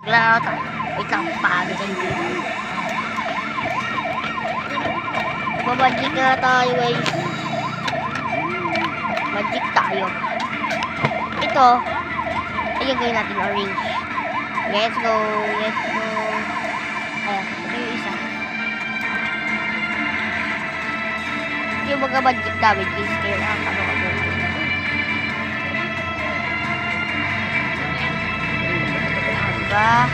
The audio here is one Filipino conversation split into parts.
Maglaro tayo. Wait lang, pagod ang dito. Magic na tayo guys. Magic tayo. Ito, ay gagawin natin orange. Let's go, let's go. Ayan, ito yung isa. Ito yung mga magic namin guys. Kaya nakakano. Diba?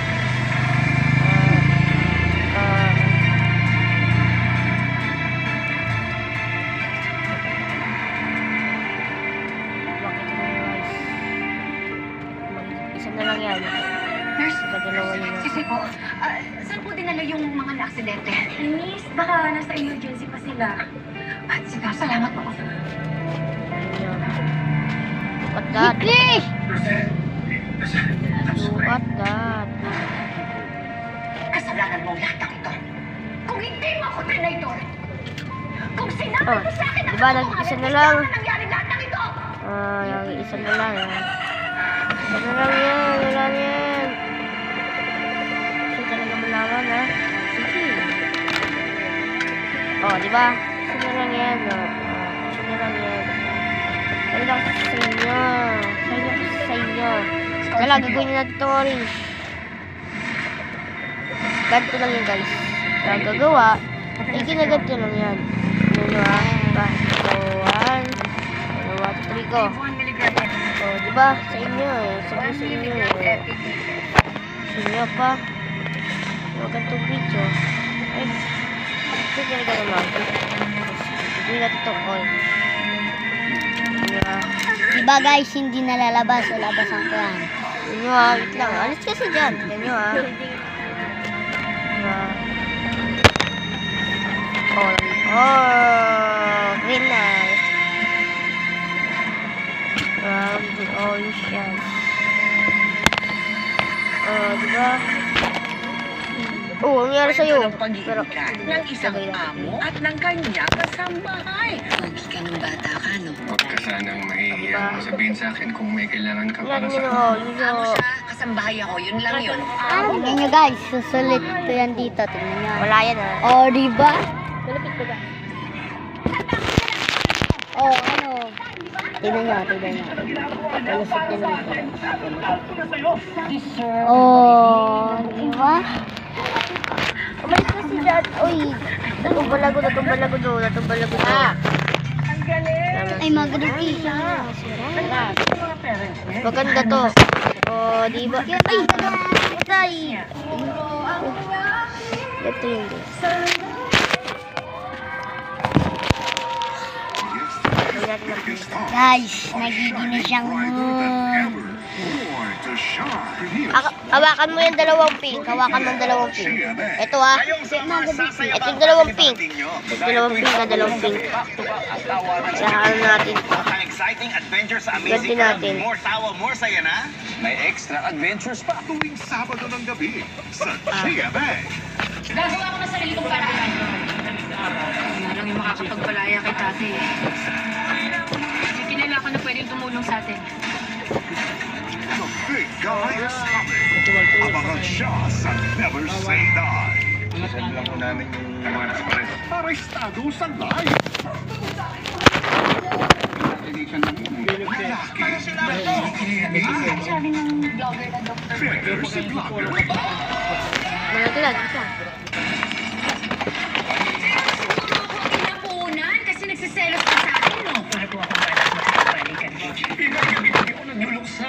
Isa na lang yan. Nurse, Dalawa yun. sisi po, saan po dinala yung mga na-aksidente? Miss, baka nasa emergency pa sila. At sige, salamat po. Look at that. Look at that. Kasalanan mo lahat ng ito. Kung hindi mo ako traitor, kung sinabi mo sa akin diba, nag-isa na lang. nangyari lahat ng ito. Yung isa na lang. Isa na lang yan. Wala na yan. Gusto talaga malaman, ha? Sige. Diba? Isa na lang yan. Isa na lang yan. Sabi lang sa inyo. Sabi lang sa inyo. Wala, gagawin nyo natin itong orange. Ganito lang yan, guys. Kaya gagawa, ginaganto lang yan. Yun nyo, ha? Diba? So, 1, 2, 3 ko. Diba? Sa inyo, eh. Sabi sa inyo, eh. Sa inyo pa. Diba, ganitong video. Ay, ito talaga naman. Gagawin natin itong orange. Diba guys, hindi nalalabas. Lalabasan ko yan. Ganyo ha, wait lang. Alis kasi dyan. Ganyo ha. Green na. Orange yan. Diba? Ang nangyari sa'yo. Pero, ng isang amo at ng kanyang kasambahay. Pogi ka ng bata ka, no? Huwag ka sanang mahihiya mo sabihin sa akin kung may kailangan ka yan, para yun sa o. akin. Yun Amo o. siya, kasambahay ako, yun lang yun. Tingnan nyo guys, susulit ko yan dito. Tingnan nyo. Wala yan ha. Oh, diba? Malapit ko ba? Oh, ano? Tingnan nyo, tingnan nyo. Malusot nyo naman. Oh, diba? Umalis na si Dad. Uy, natumbalago do. Ay, magrupi siya. Maganda to. Diba? Ay, patay. Ito yun. Guys, nagiging siyang moon. Hawakan mo yung dalawang pink. Hawakan mo yung dalawang pink. Ito ha. Ito yung dalawang pink. Dalawang pink. Saan natin. Ang exciting adventure sa Ganti Amazing natin. World. More tawa, more saya na. May extra adventures pa. Tuwing Sabado ng gabi sa Chia Bang. Gagawa ko na sarili kong paraan. Ano lang yung makakapagpalaya kay tate. May kilala ko na pwedeng tumulong sa atin. The big guy is coming. Abangan siya sa Never Say Die. Send lang ko namin yung mga nasa pares. Arestado sa live. Sabi ng vlogger na doktor. Better si Vlogger. Malaki lang. Pinapunan kasi nagsiselos ka sa akin, no? Para po akong balas magbalikan. Hindi ko nagluluksa.